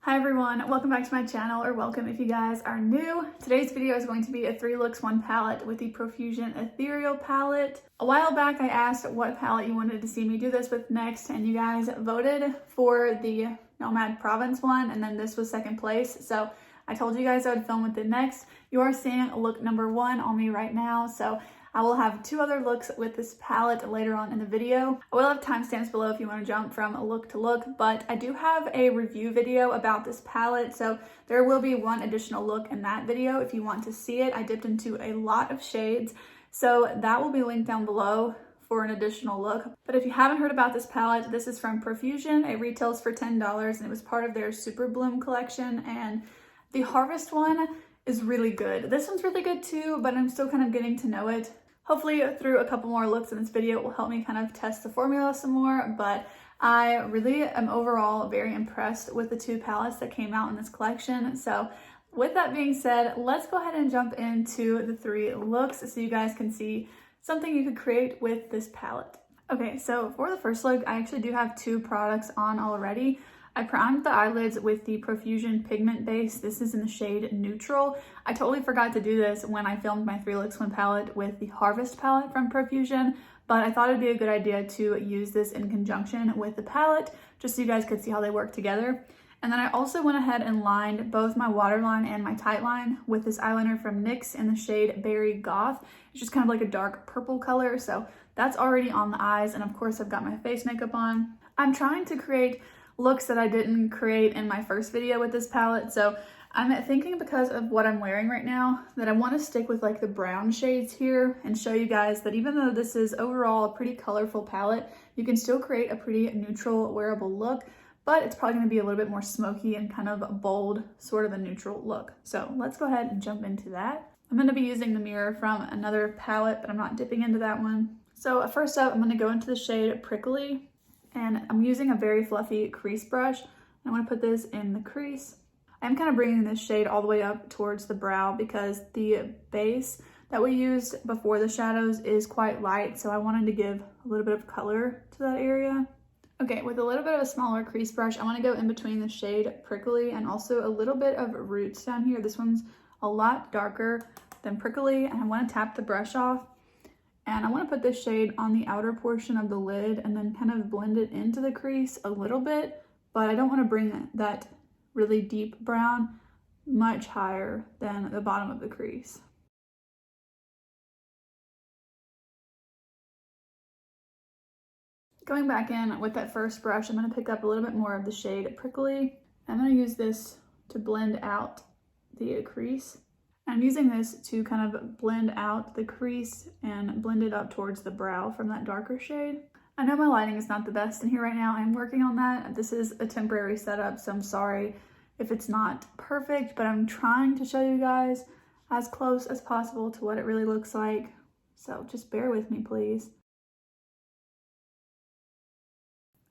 Hi everyone, welcome back to my channel, or welcome if you guys are new. Today's video is going to be a 3 looks 1 palette with the Profusion Ethereal Palette. A while back I asked what palette you wanted to see me do this with next, and you guys voted for the Nomad Province one, and then this was second place. So I told you guys I would film with it next. You are seeing look number 1 on me right now, so I will have 2 other looks with this palette later on in the video. I will have timestamps below if you want to jump from look to look, but I do have a review video about this palette, so there will be 1 additional look in that video if you want to see it. I dipped into a lot of shades, so that will be linked down below for an additional look. But if you haven't heard about this palette, this is from Profusion. It retails for $10 and it was part of their Super Bloom collection, and the Harvest one is really good. This one's really good too, but I'm still kind of getting to know it. Hopefully through a couple more looks in this video, it will help me kind of test the formula some more, but I really am overall very impressed with the 2 palettes that came out in this collection. So with that being said, let's go ahead and jump into the 3 looks so you guys can see something you could create with this palette. Okay, so for the first look, I actually do have 2 products on already. I primed the eyelids with the Profusion pigment base. This is in the shade Neutral. I totally forgot to do this when I filmed my 3 looks 1 palette with the Harvest palette from Profusion, but I thought it'd be a good idea to use this in conjunction with the palette just so you guys could see how they work together. And then I also went ahead and lined both my waterline and my tightline with this eyeliner from NYX in the shade Berry Goth. It's just kind of like a dark purple color, so that's already on the eyes, and of course I've got my face makeup on. I'm trying to create looks that I didn't create in my first video with this palette, so I'm thinking, because of what I'm wearing right now, that I want to stick with like the brown shades here and show you guys that even though this is overall a pretty colorful palette, you can still create a pretty neutral wearable look, but it's probably going to be a little bit more smoky and kind of bold, sort of a neutral look. So let's go ahead and jump into that. I'm going to be using the mirror from another palette, but I'm not dipping into that one. So first up, I'm going to go into the shade Prickly, and I'm using a very fluffy crease brush. I want to put this in the crease. I'm kind of bringing this shade all the way up towards the brow because the base that we used before the shadows is quite light, so I wanted to give a little bit of color to that area. Okay, with a little bit of a smaller crease brush, I want to go in between the shade Prickly and also a little bit of Roots down here. This one's a lot darker than Prickly, and I want to tap the brush off. And I want to put this shade on the outer portion of the lid and then kind of blend it into the crease a little bit, but I don't want to bring that really deep brown much higher than the bottom of the crease. Going back in with that first brush, I'm going to pick up a little bit more of the shade Prickly. I'm going to use this to blend out the crease. I'm using this to kind of blend out the crease and blend it up towards the brow from that darker shade. I know my lighting is not the best in here right now. I'm working on that. This is a temporary setup, so I'm sorry if it's not perfect, but I'm trying to show you guys as close as possible to what it really looks like. So just bear with me, please.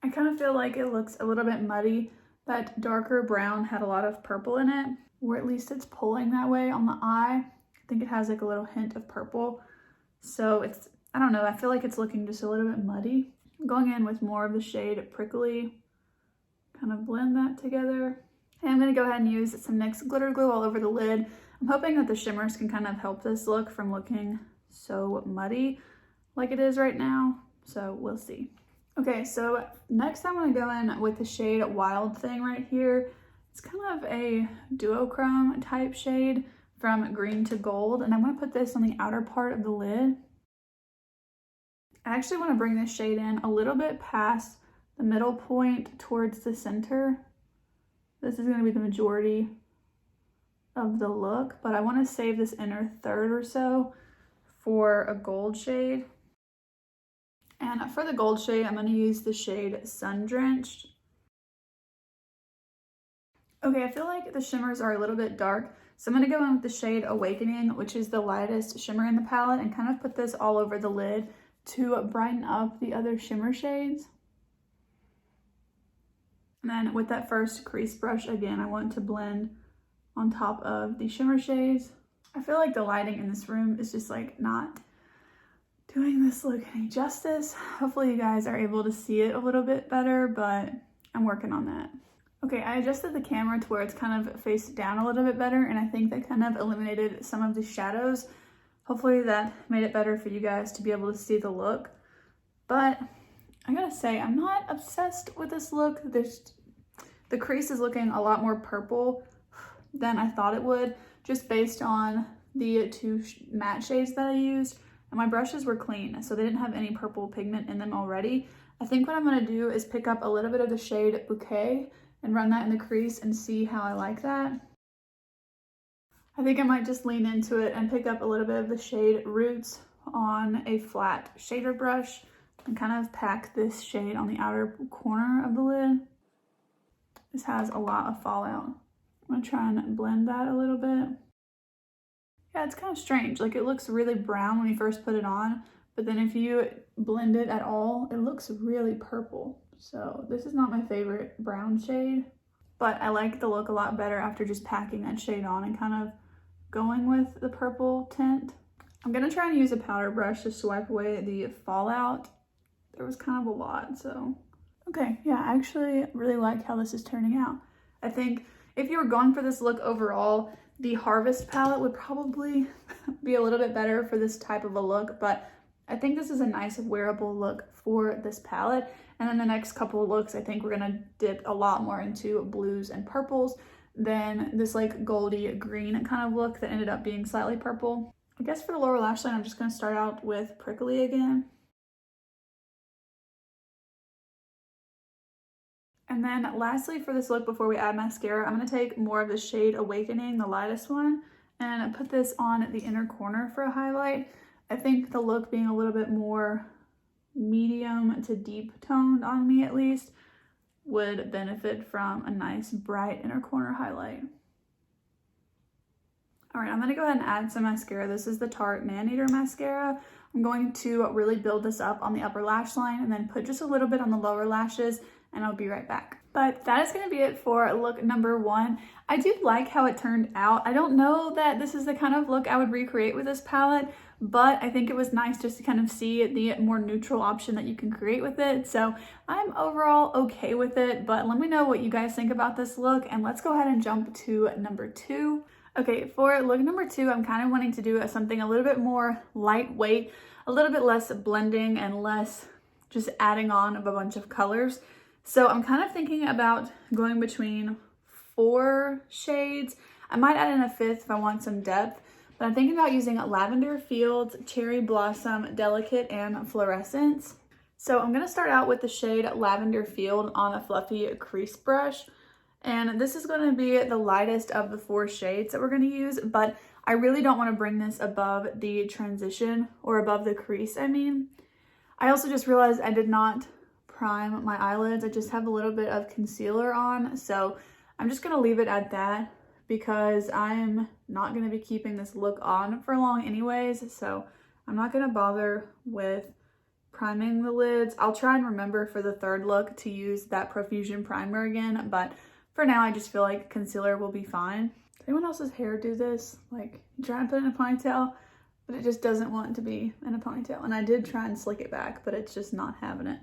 I kind of feel like it looks a little bit muddy. That darker brown had a lot of purple in it, or at least it's pulling that way on the eye. I think it has like a little hint of purple. So it's, I don't know, I feel like it's looking just a little bit muddy. I'm going in with more of the shade Prickly, kind of blend that together. And I'm gonna go ahead and use some NYX glitter glue all over the lid. I'm hoping that the shimmers can kind of help this look from looking so muddy like it is right now. So we'll see. Okay, so next I'm gonna go in with the shade Wild Thing right here. It's kind of a duochrome type shade from green to gold, and I'm going to put this on the outer part of the lid. I actually want to bring this shade in a little bit past the middle point towards the center. This is going to be the majority of the look, but I want to save this inner third or so for a gold shade. And for the gold shade, I'm going to use the shade Sun Drenched. Okay, I feel like the shimmers are a little bit dark, so I'm going to go in with the shade Awakening, which is the lightest shimmer in the palette, and kind of put this all over the lid to brighten up the other shimmer shades. And then with that first crease brush, again, I want to blend on top of the shimmer shades. I feel like the lighting in this room is just like not doing this look any justice. Hopefully you guys are able to see it a little bit better, but I'm working on that. Okay, I adjusted the camera to where it's kind of faced down a little bit better, and I think that kind of eliminated some of the shadows. Hopefully that made it better for you guys to be able to see the look. But I gotta say, I'm not obsessed with this look. The crease is looking a lot more purple than I thought it would, just based on the two matte shades that I used. And my brushes were clean, so they didn't have any purple pigment in them already. I think what I'm gonna do is pick up a little bit of the shade Bouquet and run that in the crease and see how I like that. I think I might just lean into it and pick up a little bit of the shade Roots on a flat shader brush and kind of pack this shade on the outer corner of the lid. This has a lot of fallout. I'm gonna try and blend that a little bit. Yeah, it's kind of strange. Like, it looks really brown when you first put it on, but then if you blend it at all, it looks really purple. So this is not my favorite brown shade, but I like the look a lot better after just packing that shade on and kind of going with the purple tint. I'm gonna try and use a powder brush to swipe away the fallout. There was kind of a lot, so. Okay, yeah, I actually really like how this is turning out. I think if you were going for this look overall, the Harvest palette would probably be a little bit better for this type of a look, but I think this is a nice wearable look for this palette. And then the next couple of looks, I think we're gonna dip a lot more into blues and purples than this like goldy green kind of look that ended up being slightly purple. I guess for the lower lash line, I'm just gonna start out with Prickly again. And then lastly for this look, before we add mascara, I'm gonna take more of the shade Awakening, the lightest one, and put this on the inner corner for a highlight. I think the look being a little bit more medium to deep toned on me at least would benefit from a nice bright inner corner highlight. All right, I'm gonna go ahead and add some mascara. This is the Tarte Maneater mascara. I'm going to really build this up on the upper lash line and then put just a little bit on the lower lashes, and I'll be right back. But that is gonna be it for look number 1. I do like how it turned out. I don't know that this is the kind of look I would recreate with this palette, but I think it was nice just to kind of see the more neutral option that you can create with it. So I'm overall okay with it, but let me know what you guys think about this look, and let's go ahead and jump to number 2. Okay, for look number 2, I'm kind of wanting to do something a little bit more lightweight, a little bit less blending and less just adding on of a bunch of colors. So I'm kind of thinking about going between 4 shades. I might add in a 5th if I want some depth, but I'm thinking about using Lavender Fields, Cherry Blossom, Delicate, and Fluorescence. So I'm gonna start out with the shade Lavender Field on a fluffy crease brush. And this is gonna be the lightest of the 4 shades that we're gonna use, but I really don't wanna bring this above the transition or above the crease, I mean. I also just realized I did not prime my eyelids. I just have a little bit of concealer on, so I'm just gonna leave it at that because I'm not gonna be keeping this look on for long anyways, so I'm not gonna bother with priming the lids. I'll try and remember for the 3rd look to use that Profusion primer again, but for now I just feel like concealer will be fine. Does anyone else's hair do this? Like, you try and put it in a ponytail, but it just doesn't want to be in a ponytail. And I did try and slick it back, but it's just not having it.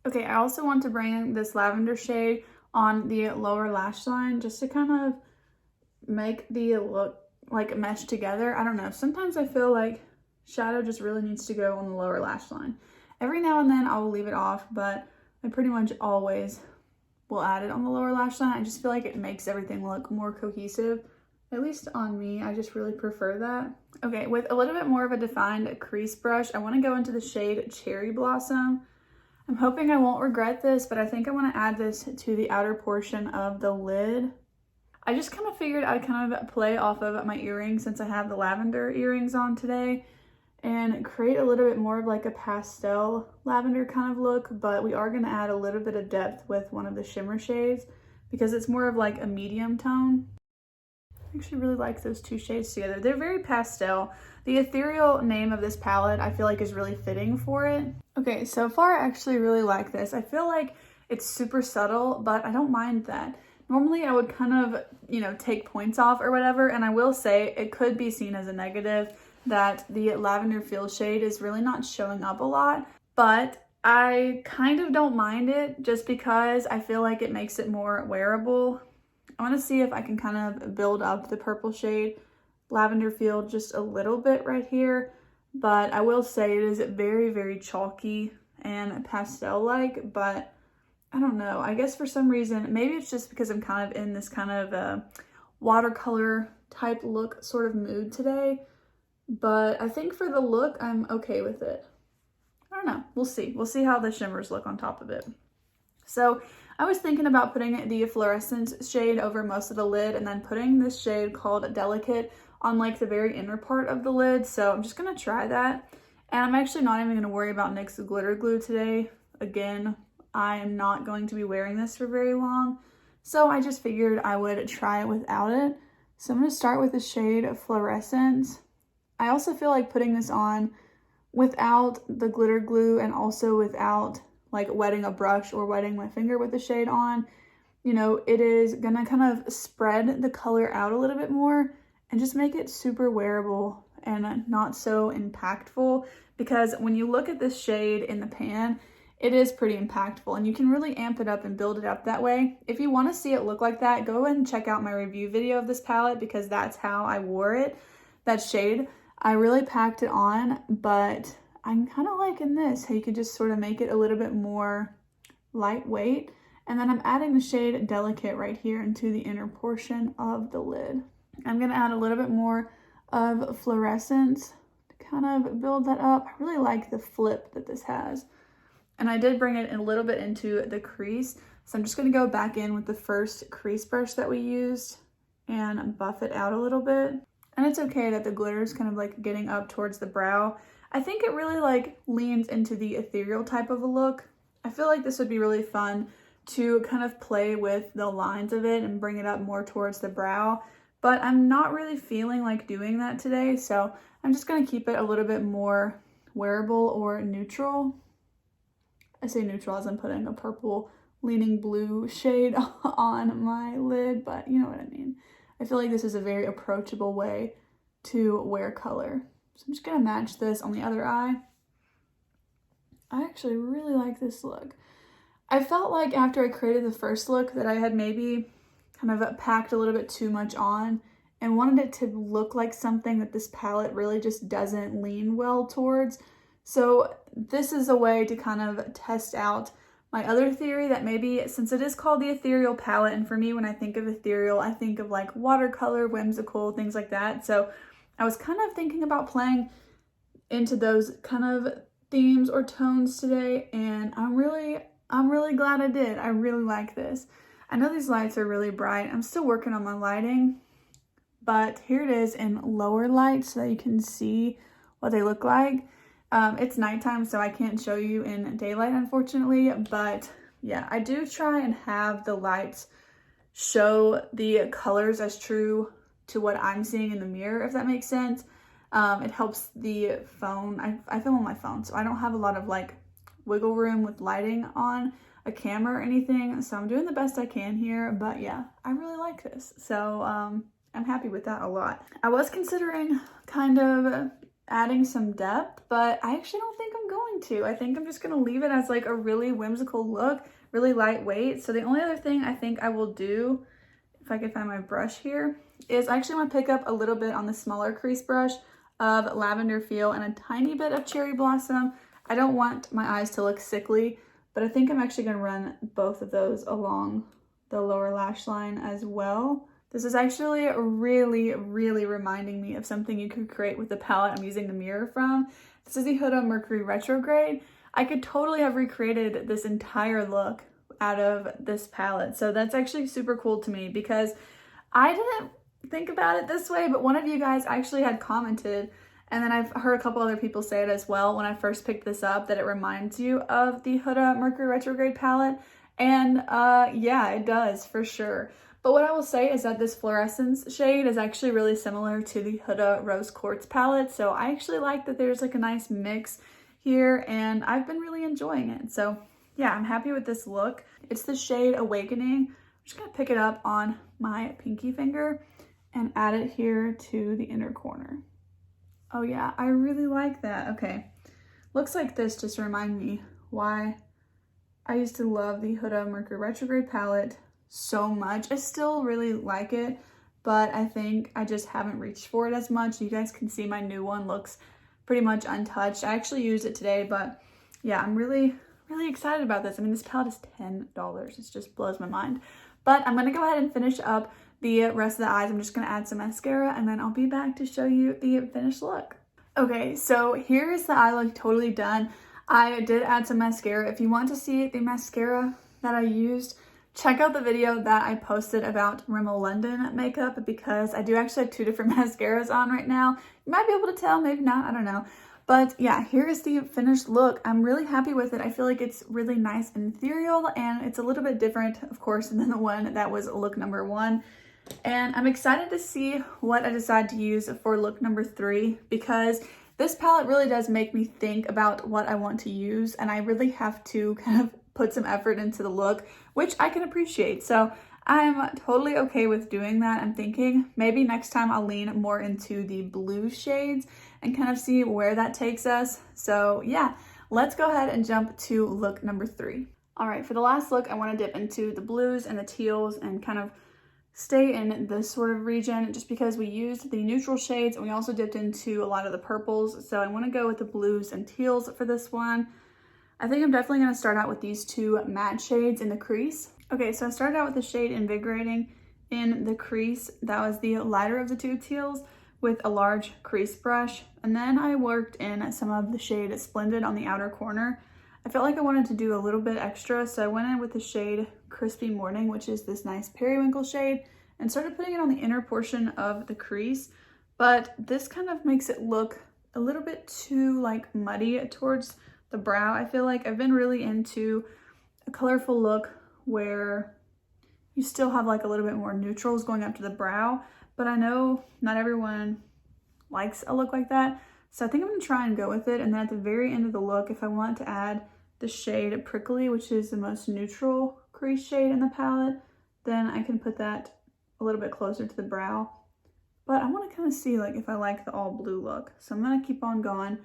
Okay, I also want to bring this lavender shade on the lower lash line just to kind of make the look like mesh together. I don't know, sometimes I feel like shadow just really needs to go on the lower lash line. Every now and then I will leave it off, but I pretty much always will add it on the lower lash line. I just feel like it makes everything look more cohesive. At least on me, I just really prefer that. Okay, with a little bit more of a defined crease brush, I want to go into the shade Cherry Blossom. I'm hoping I won't regret this, but I think I want to add this to the outer portion of the lid. I just kind of figured I'd kind of play off of my earrings since I have the lavender earrings on today and create a little bit more of like a pastel lavender kind of look, but we are going to add a little bit of depth with one of the shimmer shades because it's more of like a medium tone. I actually really like those 2 shades together. They're very pastel. The ethereal name of this palette I feel like is really fitting for it. Okay, so far I actually really like this. I feel like it's super subtle, but I don't mind that. Normally I would kind of, take points off or whatever, and I will say it could be seen as a negative that the Lavender Field shade is really not showing up a lot, but I kind of don't mind it just because I feel like it makes it more wearable. I want to see if I can kind of build up the purple shade Lavender Field just a little bit right here, but I will say it is very, very chalky and pastel-like, but I don't know. I guess for some reason, maybe it's just because I'm kind of in this kind of watercolor type look sort of mood today, but I think for the look, I'm okay with it. I don't know. We'll see. We'll see how the shimmers look on top of it. So I was thinking about putting the fluorescence shade over most of the lid and then putting this shade called Delicate on like the very inner part of the lid. So I'm just going to try that. And I'm actually not even going to worry about NYX glitter glue today. Again, I am not going to be wearing this for very long. So I just figured I would try it without it. So I'm going to start with the shade Fluorescence. I also feel like putting this on without the glitter glue and also without like wetting a brush or wetting my finger with the shade on, you know, it is gonna kind of spread the color out a little bit more and just make it super wearable and not so impactful, because when you look at this shade in the pan, it is pretty impactful and you can really amp it up and build it up that way. If you want to see it look like that, go ahead and check out my review video of this palette, because that's how I wore it, that shade. I really packed it on, but I'm kind of liking this, how you could just sort of make it a little bit more lightweight. And then I'm adding the shade Delicate right here into the inner portion of the lid. I'm going to add a little bit more of Fluorescence to kind of build that up. I really like the flip that this has. And I did bring it a little bit into the crease. So I'm just going to go back in with the first crease brush that we used and buff it out a little bit. And it's okay that the glitter is kind of like getting up towards the brow. I think it really like leans into the ethereal type of a look. I feel like this would be really fun to kind of play with the lines of it and bring it up more towards the brow, but I'm not really feeling like doing that today. So I'm just going to keep it a little bit more wearable or neutral. I say neutral as I'm putting a purple leaning blue shade on my lid, but you know what I mean. I feel like this is a very approachable way to wear color. So I'm just going to match this on the other eye. I actually really like this look. I felt like after I created the first look that I had maybe kind of packed a little bit too much on and wanted it to look like something that this palette really just doesn't lean well towards. So this is a way to kind of test out my other theory that maybe, since it is called the Ethereal Palette, and for me when I think of ethereal, I think of like watercolor, whimsical, things like that. So I was kind of thinking about playing into those kind of themes or tones today, and I'm really glad I did. I really like this. I know these lights are really bright. I'm still working on my lighting, but here it is in lower light so that you can see what they look like. It's nighttime, so I can't show you in daylight, unfortunately, but yeah, I do try and have the lights show the colors as true to what I'm seeing in the mirror, if that makes sense. It helps the phone. I film on my phone, so I don't have a lot of like wiggle room with lighting on a camera or anything, so I'm doing the best I can here. But yeah, I really like this, so I'm happy with that a lot. I was considering kind of adding some depth, but I actually don't think I'm going to. I think I'm just going to leave it as like a really whimsical look, really lightweight. So the only other thing I think I will do, if I can find my brush here, is I actually want to pick up a little bit on the smaller crease brush of Lavender Field and a tiny bit of Cherry Blossom. I don't want my eyes to look sickly, but I think I'm actually going to run both of those along the lower lash line as well. This is actually really reminding me of something you could create with the palette I'm using the mirror from. This is the Huda Mercury Retrograde. I could totally have recreated this entire look out of this palette. So that's actually super cool to me, because I didn't think about it this way, but one of you guys actually had commented, and then I've heard a couple other people say it as well when I first picked this up, that it reminds you of the Huda Mercury Retrograde palette. And yeah, it does for sure. But what I will say is that this Fluorescence shade is actually really similar to the Huda Rose Quartz palette. So I actually like that there's like a nice mix here, and I've been really enjoying it. So yeah, I'm happy with this look. It's the shade Awakening. I'm just gonna pick it up on my pinky finger and add it here to the inner corner. Oh yeah, I really like that. Okay, looks like this just remind me why I used to love the Huda Mercury Retrograde palette so much. I still really like it, but I think I just haven't reached for it as much. You guys can see my new one looks pretty much untouched. I actually used it today, but yeah, I'm really excited about this. I mean, this palette is $10. It just blows my mind. But I'm gonna go ahead and finish up the rest of the eyes. I'm just gonna add some mascara and then I'll be back to show you the finished look. Okay, so here is the eye look totally done. I did add some mascara. If you want to see the mascara that I used, check out the video that I posted about Rimmel London makeup, because I do actually have two different mascaras on right now. You might be able to tell, maybe not, I don't know. But yeah, here is the finished look. I'm really happy with it. I feel like it's really nice and ethereal, and it's a little bit different, of course, than the one that was look number 1. And I'm excited to see what I decide to use for look number 3, because this palette really does make me think about what I want to use, and I really have to kind of put some effort into the look, which I can appreciate. So I'm totally okay with doing that. I'm thinking maybe next time I'll lean more into the blue shades and kind of see where that takes us. So yeah, let's go ahead and jump to look number 3. All right, for the last look, I want to dip into the blues and the teals and kind of stay in this sort of region, just because we used the neutral shades and we also dipped into a lot of the purples. So I want to go with the blues and teals for this one. I think I'm definitely going to start out with these two matte shades in the crease. Okay, so I started out with the shade Invigorating in the crease. That was the lighter of the two teals with a large crease brush. And then I worked in some of the shade Splendid on the outer corner. I felt like I wanted to do a little bit extra, so I went in with the shade Crispy Morning, which is this nice periwinkle shade, and started putting it on the inner portion of the crease. But this kind of makes it look a little bit too like muddy towards the brow. I feel like I've been really into a colorful look where you still have like a little bit more neutrals going up to the brow, but I know not everyone likes a look like that. So I think I'm gonna try and go with it. And then at the very end of the look, if I want to add the shade Prickly, which is the most neutral crease shade in the palette, then I can put that a little bit closer to the brow. But I want to kind of see like if I like the all blue look. So I'm gonna keep on going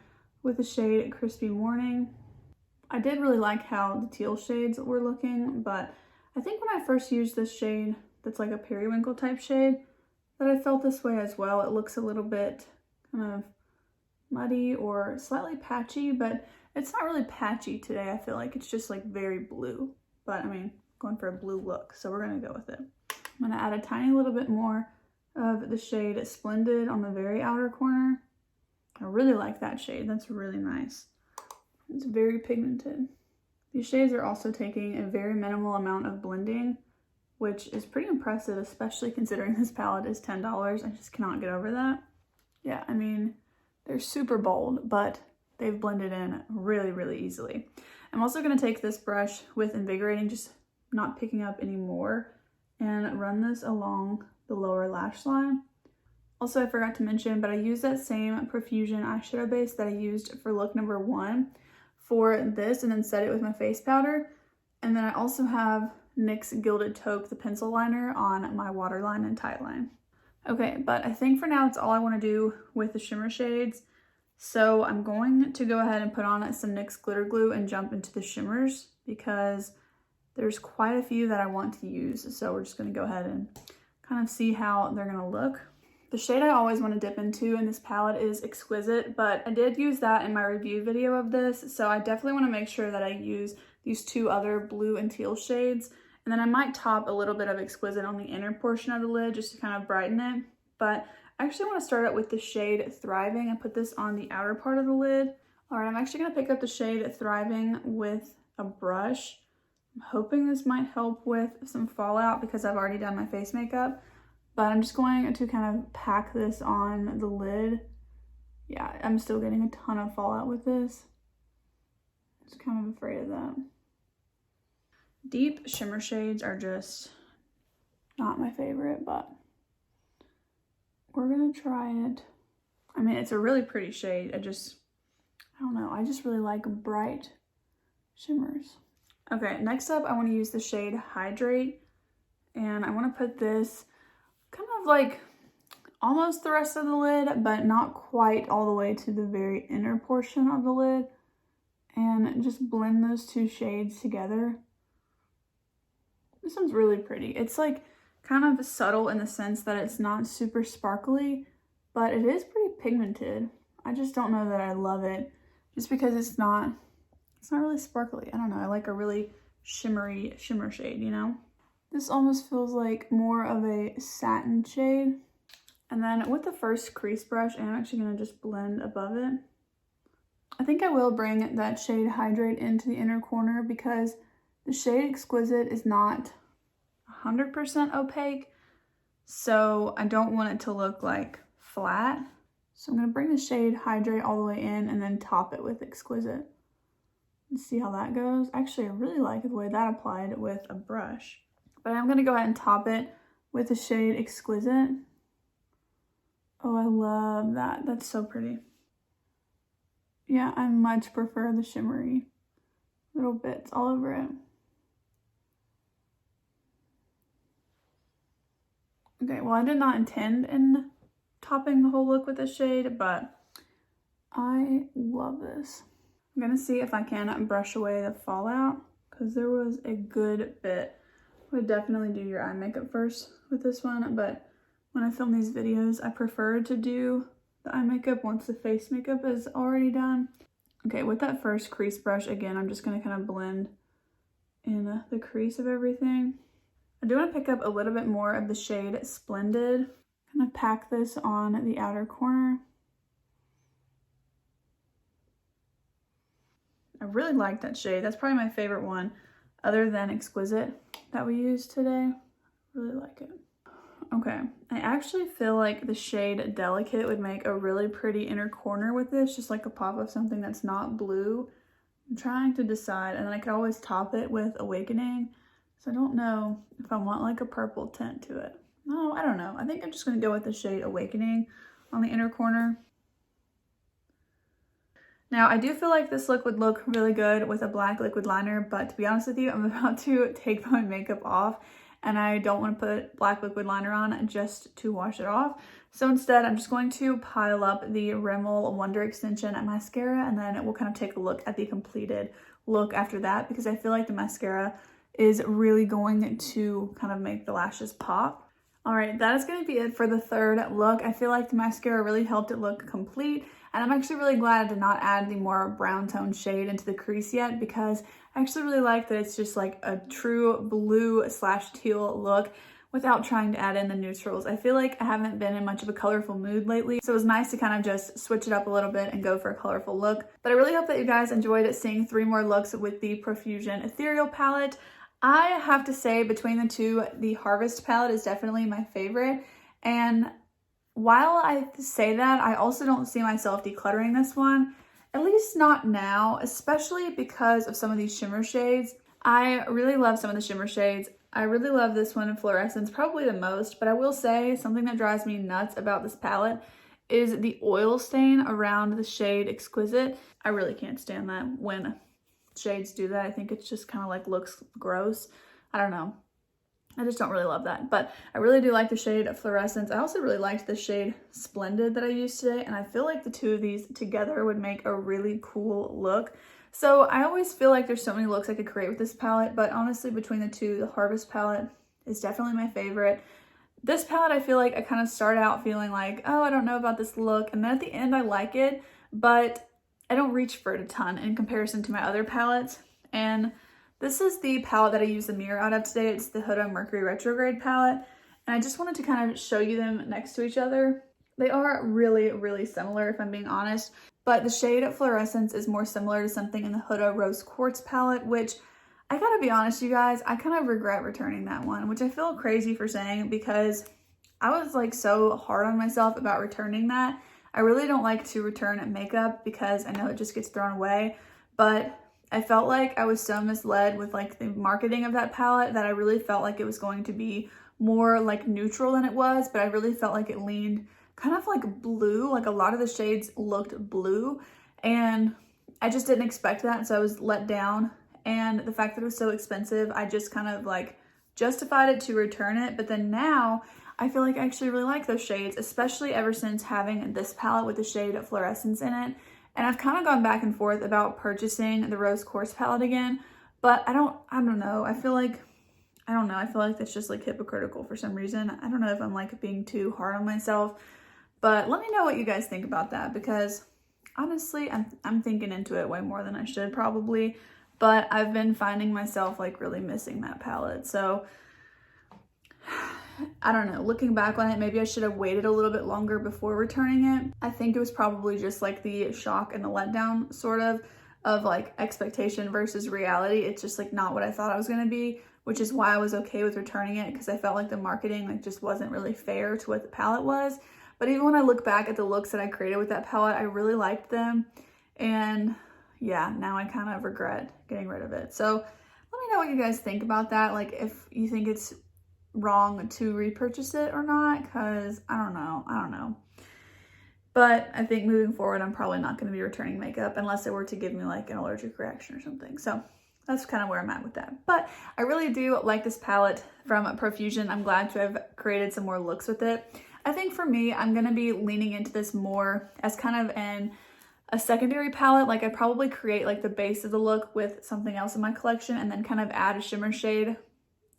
with the shade Crispy Morning. I did really like how the teal shades were looking, but I think when I first used this shade, that's like a periwinkle type shade, that I felt this way as well. It looks a little bit kind of muddy or slightly patchy, but it's not really patchy today. I feel like it's just like very blue, but I mean, going for a blue look, so we're gonna go with it. I'm gonna add a tiny little bit more of the shade Splendid on the very outer corner. I really like that shade. That's really nice. It's very pigmented. These shades are also taking a very minimal amount of blending, which is pretty impressive, especially considering this palette is $10. I just cannot get over that. Yeah, I mean, they're super bold, but they've blended in really easily. I'm also gonna take this brush with Invigorating, just not picking up any more, and run this along the lower lash line. Also, I forgot to mention, but I used that same Profusion eyeshadow base that I used for look number 1 for this, and then set it with my face powder. And then I also have NYX Gilded Taupe, the pencil liner, on my waterline and tightline. Okay, but I think for now that's all I want to do with the shimmer shades. So I'm going to go ahead and put on some NYX glitter glue and jump into the shimmers, because there's quite a few that I want to use. So we're just going to go ahead and kind of see how they're going to look. The shade I always want to dip into in this palette is Exquisite, but I did use that in my review video of this, so I definitely want to make sure that I use these two other blue and teal shades. And then I might top a little bit of Exquisite on the inner portion of the lid just to kind of brighten it. But I actually want to start out with the shade Thriving and put this on the outer part of the lid. All right, I'm actually going to pick up the shade Thriving with a brush. I'm hoping this might help with some fallout because I've already done my face makeup. But I'm just going to kind of pack this on the lid. Yeah, I'm still getting a ton of fallout with this. Just kind of afraid of that. Deep shimmer shades are just not my favorite, but we're gonna try it. I mean, it's a really pretty shade. I don't know. I just really like bright shimmers. Okay, next up, I want to use the shade Hydrate. And I want to put this kind of like almost the rest of the lid, but not quite all the way to the very inner portion of the lid. And just blend those two shades together. This one's really pretty. It's like kind of subtle in the sense that it's not super sparkly, but it is pretty pigmented. I just don't know that I love it just because it's not really sparkly. I don't know. I like a really shimmery shimmer shade, you know? This almost feels like more of a satin shade. And then with the first crease brush, I'm actually going to just blend above it. I think I will bring that shade Hydrate into the inner corner because the shade Exquisite is not 100% opaque, so I don't want it to look like flat. So I'm going to bring the shade Hydrate all the way in and then top it with Exquisite. Let's see how that goes. Actually, I really like the way that applied with a brush. But I'm going to go ahead and top it with the shade Exquisite. Oh, I love that. That's so pretty. Yeah, I much prefer the shimmery little bits all over it. Okay, well, I did not intend in topping the whole look with this shade, but I love this. I'm gonna see if I can brush away the fallout because there was a good bit. I would definitely do your eye makeup first with this one, but when I film these videos, I prefer to do the eye makeup once the face makeup is already done. Okay, with that first crease brush, again, I'm just gonna kind of blend in the crease of everything. I do want to pick up a little bit more of the shade Splendid. I'm gonna pack this on the outer corner. I really like that shade. That's probably my favorite one, other than Exquisite that we used today. Really like it. Okay, I actually feel like the shade Delicate would make a really pretty inner corner with this, just like a pop of something that's not blue. I'm trying to decide, and then I could always top it with Awakening. So I don't know if I want like a purple tint to it. No, I don't know. I think I'm just gonna go with the shade Awakening on the inner corner. Now, I do feel like this look would look really good with a black liquid liner, but to be honest with you, I'm about to take my makeup off and I don't want to put black liquid liner on just to wash it off. So instead, I'm just going to pile up the Rimmel Wonder Extension mascara, and then we'll kind of take a look at the completed look after that, because I feel like the mascara is really going to kind of make the lashes pop. All right, that is going to be it for the third look. I feel like the mascara really helped it look complete, and I'm actually really glad I did not add the more brown tone shade into the crease yet, because I actually really like that it's just like a true blue/teal look without trying to add in the neutrals. I feel like I haven't been in much of a colorful mood lately, so it was nice to kind of just switch it up a little bit and go for a colorful look. But I really hope that you guys enjoyed seeing 3 more looks with the Profusion Ethereal Palette. I have to say, between the two, the Harvest palette is definitely my favorite. And while I say that, I also don't see myself decluttering this one, at least not now, especially because of some of these shimmer shades. I really love some of the shimmer shades. I really love this one in Fluorescence, probably the most, but I will say something that drives me nuts about this palette is the oil stain around the shade Exquisite. I really can't stand that when shades do that. I think it's just kind of like looks gross. I don't know. I just don't really love that, but I really do like the shade Fluorescence. I also really liked the shade Splendid that I used today, and I feel like the two of these together would make a really cool look. So I always feel like there's so many looks I could create with this palette, but honestly, between the two, the Harvest palette is definitely my favorite. This palette, I feel like I kind of start out feeling like, oh, I don't know about this look, and then at the end I like it, but I don't reach for it a ton in comparison to my other palettes. And this is the palette that I used the mirror out of today. It's the Huda Mercury Retrograde palette, and I just wanted to kind of show you them next to each other. They are really, really similar, if I'm being honest, but the shade Fluorescence is more similar to something in the Huda Rose Quartz palette, which I gotta be honest, you guys, I kind of regret returning that one, which I feel crazy for saying because I was like so hard on myself about returning that. I really don't like to return makeup because I know it just gets thrown away, but I felt like I was so misled with like the marketing of that palette that I really felt like it was going to be more like neutral than it was, but I really felt like it leaned kind of like blue, like a lot of the shades looked blue, and I just didn't expect that, so I was let down. And the fact that it was so expensive, I just kind of like justified it to return it. But then now I feel like I actually really like those shades, especially ever since having this palette with the shade of Fluorescence in it. And I've kind of gone back and forth about purchasing the Rose Quartz palette again, but I don't know. I feel like that's just like hypocritical for some reason. I don't know if I'm like being too hard on myself, but let me know what you guys think about that, because honestly, I'm thinking into it way more than I should probably, but I've been finding myself like really missing that palette. So I don't know, looking back on it, maybe I should have waited a little bit longer before returning it. I think it was probably just like the shock and the letdown sort of like expectation versus reality. It's just like not what I thought I was going to be, which is why I was okay with returning it, because I felt like the marketing like just wasn't really fair to what the palette was. But even when I look back at the looks that I created with that palette, I really liked them. And yeah, now I kind of regret getting rid of it. So let me know what you guys think about that. Like if you think it's wrong to repurchase it or not, because I don't know. But I think moving forward, I'm probably not going to be returning makeup unless it were to give me like an allergic reaction or something. So that's kind of where I'm at with that. But I really do like this palette from Profusion. I'm glad to have created some more looks with it. I think for me, I'm going to be leaning into this more as kind of a secondary palette. Like I probably create like the base of the look with something else in my collection and then kind of add a shimmer shade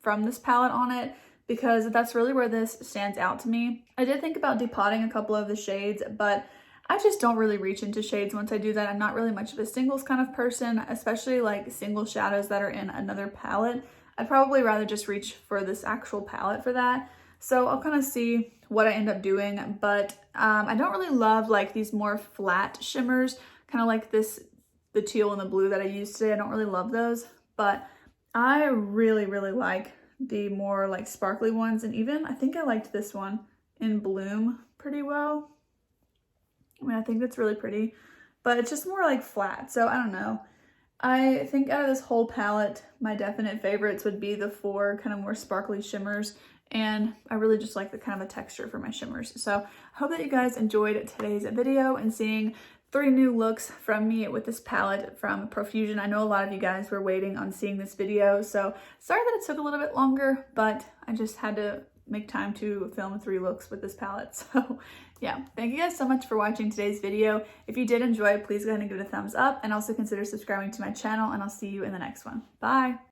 from this palette on it, because that's really where this stands out to me. I did think about depotting a couple of the shades, but I just don't really reach into shades once I do that. I'm not really much of a singles kind of person, especially like single shadows that are in another palette. I'd probably rather just reach for this actual palette for that. So I'll kind of see what I end up doing, but I don't really love like these more flat shimmers, kind of like the teal and the blue that I used today. I don't really love those, but I really like the more like sparkly ones. And even I think I liked this one in Bloom pretty well. I mean, I think that's really pretty, but it's just more like flat. So I don't know. I think out of this whole palette, my definite favorites would be the 4 kind of more sparkly shimmers. And I really just like the kind of a texture for my shimmers. So I hope that you guys enjoyed today's video and seeing 3 new looks from me with this palette from Profusion. I know a lot of you guys were waiting on seeing this video, so sorry that it took a little bit longer, but I just had to make time to film 3 looks with this palette. So yeah, thank you guys so much for watching today's video. If you did enjoy, please go ahead and give it a thumbs up and also consider subscribing to my channel, and I'll see you in the next one. Bye!